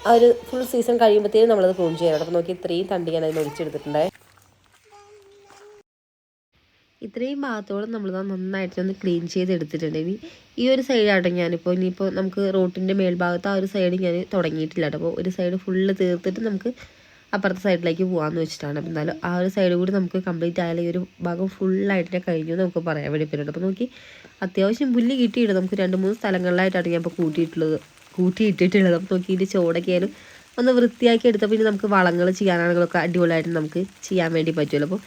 ആ ഒരു ഫുൾ സീസൺ കഴിയുമ്പോഴത്തേക്കും നമ്മളത് പ്രൂൺ ചെയ്യണം. അപ്പോൾ നോക്കി ഇത്രയും തണ്ടി ഞാൻ അതിന് ഒഴിച്ചെടുത്തിട്ടുണ്ടായി. ഇത്രയും ഭാഗത്തോളം നമ്മൾ നന്നായിട്ടൊന്ന് ക്ലീൻ ചെയ്തെടുത്തിട്ടുണ്ട്. ഇനി ഈ ഒരു സൈഡാട്ടോ ഞാനിപ്പോൾ ഇനിയിപ്പോൾ നമുക്ക് റോട്ടിൻ്റെ മേൽഭാഗത്ത് ആ ഒരു സൈഡ് ഞാൻ തുടങ്ങിയിട്ടില്ല കേട്ടോ. അപ്പോൾ ഒരു സൈഡ് ഫുള്ള് തീർത്തിട്ട് നമുക്ക് അപ്പുറത്തെ സൈഡിലേക്ക് പോകാമെന്ന് വെച്ചിട്ടാണ്. അപ്പോൾ എന്നാലും ആ ഒരു സൈഡ് കൂടി നമുക്ക് കംപ്ലീറ്റ് ആയാലും ഈ ഒരു ഭാഗം ഫുള്ളായിട്ട് കഴിഞ്ഞു നമുക്ക് പറയാൻ വേണ്ടി പറ്റുന്നുണ്ട്. അപ്പോൾ നോക്കി അത്യാവശ്യം പുല്ല് കിട്ടിയിട്ട് നമുക്ക് 2-3 സ്ഥലങ്ങളിലായിട്ടാണ് ഞാൻ ഇപ്പോൾ കൂട്ടിയിട്ടിട്ടുള്ളത്. അപ്പോൾ നോക്കി ഇതിൻ്റെ ചോടൊക്കെ ആയാലും ഒന്ന് വൃത്തിയാക്കി എടുത്താൽ പിന്നെ നമുക്ക് വളങ്ങൾ ചെയ്യാനാണെങ്കിലൊക്കെ അടിപൊളിയായിട്ട് നമുക്ക് ചെയ്യാൻ വേണ്ടി പറ്റുമല്ലോ. അപ്പോൾ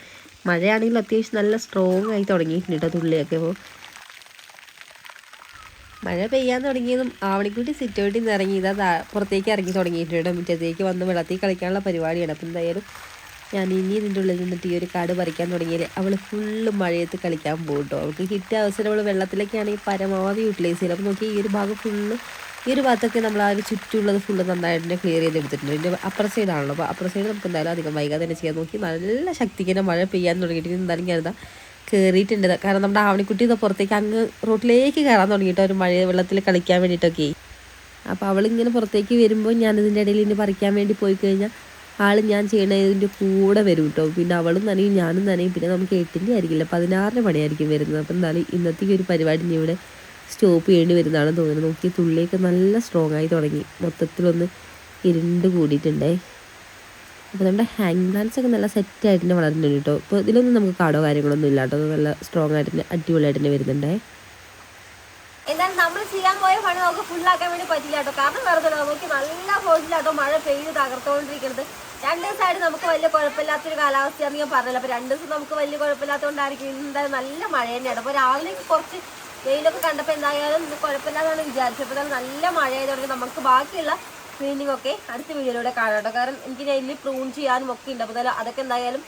മഴയാണെങ്കിൽ അത്യാവശ്യം നല്ല സ്ട്രോങ് ആയി തുടങ്ങിയിട്ടുണ്ട് കേട്ടോ തുള്ളിയൊക്കെ. അപ്പോൾ മഴ പെയ്യാൻ തുടങ്ങിയതും ആവണിക്കുട്ടി സിറ്റൗട്ടിൽ നിന്ന് ഇറങ്ങി ഇതാ പുറത്തേക്ക് ഇറങ്ങി തുടങ്ങിയിട്ടുണ്ട്. മുറ്റത്തേക്ക് വന്ന് വെള്ളത്തിൽ കളിക്കാനുള്ള പരിപാടിയാണ്. അപ്പോൾ എന്തായാലും ഞാൻ ഇനി ഇതിൻ്റെ ഉള്ളിൽ നിന്നിട്ട് ഈ ഒരു കാട് പറിക്കാൻ തുടങ്ങിയാൽ അവൾ ഫുള്ള് മഴയത്ത് കളിക്കാൻ പോകും കേട്ടോ. അവൾക്ക് കിട്ടിയ അവസരം അവൾ വെള്ളത്തിലേക്കാണെങ്കിൽ പരമാവധി യൂട്ടിലൈസ് ചെയ്യില്ല. അപ്പോൾ നോക്കി ഈ ഒരു ഭാഗം ഫുള്ള് ഈ ഒരു ഭാഗത്തൊക്കെ നമ്മൾ ആ ഒരു ചുറ്റുള്ളത് ഫുള്ള് നന്നായിട്ട് തന്നെ ക്ലിയർ ചെയ്തെടുത്തിട്ടുണ്ട്. ഇതിൻ്റെ അപ്പുറ സൈഡാണല്ലോ. അപ്പോൾ അപ്പുറ സൈഡ് നമുക്ക് എന്തായാലും അധികം വൈകാതെ തന്നെ ചെയ്യാൻ നോക്കി. നല്ല ശക്തിക്ക് തന്നെ മഴ പെയ്യാൻ തുടങ്ങിയിട്ട് എന്തായാലും ഞാനിതാ കയറിയിട്ടുണ്ട്. കാരണം നമ്മുടെ ആവണിക്കുട്ടി ഇതാ പുറത്തേക്ക് അങ്ങ് റോട്ടിലേക്ക് കയറാൻ തുടങ്ങിയിട്ട് ഒരു മഴ വെള്ളത്തിൽ കളിക്കാൻ വേണ്ടിയിട്ടൊക്കെ. അപ്പോൾ അവളിങ്ങനെ പുറത്തേക്ക് വരുമ്പോൾ ഞാനിതിൻ്റെ ഇടയിൽ ഇനി പറിക്കാൻ വേണ്ടി പോയി കഴിഞ്ഞാൽ ഞാൻ ചെയ്യണതിൻ്റെ കൂടെ വരും കേട്ടോ. പിന്നെ അവളും നനയും ഞാനും നനയും. പിന്നെ നമുക്ക് 8-ൻ്റെ ആയിരിക്കില്ല 16-ൻ്റെ പണിയായിരിക്കും വരുന്നത്. അപ്പോൾ എന്തായാലും ഇന്നത്തെ ഈ ഒരു പരിപാടി ഇനി ഇവിടെ സ്റ്റോപ്പ് ചെയ്യേണ്ടി വരുന്നതാണെന്ന് തോന്നുന്നത്. നോക്കി തുള്ളിയൊക്കെ നല്ല സ്ട്രോങ് ആയി തുടങ്ങി. മൊത്തത്തിലൊന്ന് ഇരുണ്ട് കൂടിയിട്ടുണ്ടേ. അപ്പോൾ നമ്മുടെ ഹാങ് പ്ലാന്റ്സ് ഒക്കെ നല്ല സെറ്റായിട്ട് തന്നെ വളരുന്നുണ്ട് കേട്ടോ. ഇപ്പോൾ ഇതിലൊന്നും നമുക്ക് കാടോ കാര്യങ്ങളൊന്നും ഇല്ല കേട്ടോ. നല്ല സ്ട്രോങ് ആയിട്ട് തന്നെ അടിപൊളിയായിട്ട് തന്നെ വരുന്നുണ്ടേ. എന്നാൽ നമ്മൾ ചെയ്യാൻ പോയ പണി നമുക്ക് ഫുള്ളാക്കാൻ വേണ്ടി പറ്റില്ല കേട്ടോ. കാരണം വെറുതെ നമുക്ക് നല്ല ഫോഴ്സിലാട്ടോ മഴ പെയ്ത് തകർത്തുകൊണ്ടിരിക്കുന്നത്. 2 സൈഡ് നമുക്ക് വലിയ കുഴപ്പമില്ലാത്തൊരു കാലാവസ്ഥയാണെന്ന് ഞാൻ പറഞ്ഞല്ലോ. അപ്പോൾ 2 ദിവസം നമുക്ക് വലിയ കുഴപ്പമില്ലാത്തതുകൊണ്ടായിരിക്കും എന്തായാലും നല്ല മഴ തന്നെയാണ്. അപ്പോൾ രാവിലെ കുറച്ച് വെയിലൊക്കെ കണ്ടപ്പോൾ എന്തായാലും കുഴപ്പമില്ലാതാണ് വിചാരിച്ചപ്പോൾ നല്ല മഴയായതുകൊണ്ട് നമുക്ക് ബാക്കിയുള്ള ക്ലീനിങ് ഒക്കെ അടുത്ത വീഡിയോയിലൂടെ കാണാം കേട്ടോ. കാരണം എനിക്ക് നെല്ല് പ്രൂൺ ചെയ്യാനും ഒക്കെ ഉണ്ട്. അപ്പോൾ അതൊക്കെ എന്തായാലും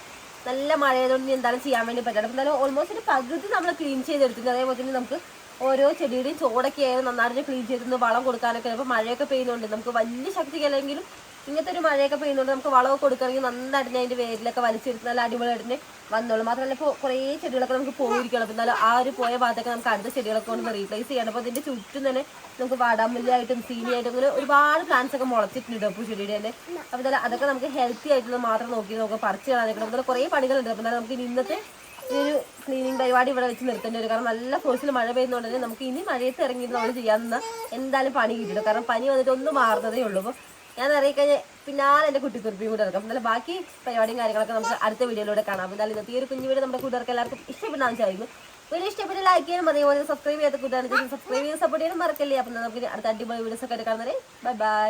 നല്ല മഴയായതുകൊണ്ട് എന്തായാലും ചെയ്യാൻ വേണ്ടി പറ്റണം. അപ്പോൾ എന്തായാലും ഓൾമോസ്റ്റ് ഒരു പകുതി നമ്മൾ ക്ലീൻ ചെയ്തെടുത്തിട്ടുണ്ട്. അതേപോലെ തന്നെ നമുക്ക് ഓരോ ചെടിയുടെയും ചോടൊക്കെ ആയാലും നന്നായിട്ട് ക്ലീൻ ചെയ്തിരുന്നു വളം കൊടുക്കാനൊക്കെ. അപ്പോൾ മഴയൊക്കെ പെയ്യുന്നുണ്ട് നമുക്ക് വലിയ ശക്തിക്ക് അല്ലെങ്കിലും ഇങ്ങനത്തെ ഒരു മഴയൊക്കെ പെയ്യുന്നുണ്ട് നമുക്ക് വളമൊക്കെ കൊടുക്കുകയാണെങ്കിൽ നന്നായിട്ട് അതിൻ്റെ വേരിലൊക്കെ വലിച്ചെടുത്ത് നല്ല അടിപൊളിയായിട്ട് തന്നെ വന്നോളൂ. മാത്രമല്ല ഇപ്പോൾ കുറേ ചെടികളൊക്കെ നമുക്ക് പോയിരിക്കണം. അപ്പോൾ എന്നാലും ആ ഒരു പോയ ഭാഗത്തൊക്കെ നമുക്ക് അടുത്ത ചെടികളൊക്കെ കൊണ്ട് റീപ്ലേസ് ചെയ്യണം. അപ്പോൾ അതിൻ്റെ ചുറ്റും തന്നെ നമുക്ക് വാടാമല്ലിയായിട്ടും സീനിയായിട്ടും അങ്ങനെ ഒരുപാട് പ്ലാന്റ്സ് ഒക്കെ മുളച്ചിട്ടുണ്ട് അപ്പോൾ ചെടിയുടെ തന്നെ. അപ്പോൾ എന്തായാലും അതൊക്കെ നമുക്ക് ഹെൽത്തി ആയിട്ടുള്ളത് മാത്രം നോക്കി നമുക്ക് പറിച്ച് കളയാനൊക്കെ. അപ്പോൾ കുറേ പണികളുണ്ട്. അപ്പോൾ എന്നാലും നമുക്ക് ഇന്നത്തെ ഈ ഒരു ക്ലീനിങ് പരിപാടി ഇവിടെ വെച്ച് നിർത്തേണ്ടി വരും. കാരണം നല്ല ഫോഴ്സിൽ മഴ പെയ്യുന്നതുകൊണ്ട് തന്നെ നമുക്ക് ഇനി മഴയത്ത് ഇറങ്ങിയിട്ട് നമ്മൾ ചെയ്യാവുന്ന എന്തായാലും പണി കിട്ടിയിട്ട്. കാരണം പനി വന്നിട്ട് ഒന്ന് മാറുന്നതേ ഉള്ളൂ. അപ്പോൾ ഞാൻ അറിയിക്കഴിഞ്ഞാൽ പിന്നാലെ എൻ്റെ കുട്ടിക്കുറിപ്പിയും കൂടെ ഇറക്കാം. എന്നാലും ബാക്കി പരിപാടിയും കാര്യങ്ങളൊക്കെ നമുക്ക് അടുത്ത വീഡിയോയിലൂടെ കാണാം. എന്നാലും ഇന്നത്തെ ഈ ഒരു കുഞ്ഞു വീഡിയോ നമ്മുടെ കൂട്ടുകാർക്ക് എല്ലാവർക്കും ഇഷ്ടപ്പെടാൻ സാധിക്കും. വീഡിയോ ഇഷ്ടപ്പെട്ട് ലൈക്ക് ചെയ്യാനും അതേപോലെ സബ്സ്ക്രൈബ് ചെയ്യാത്ത കൂട്ടുകാർ സബ്സ്ക്രൈബ് ചെയ്യാൻ സപ്പോർട്ട് ചെയ്യാനും മറക്കല്ലേ. അപ്പം നമുക്ക് അടുത്ത അടിപൊളി വീഡിയോസ് ഒക്കെ എടുക്കാൻ. Bye bye.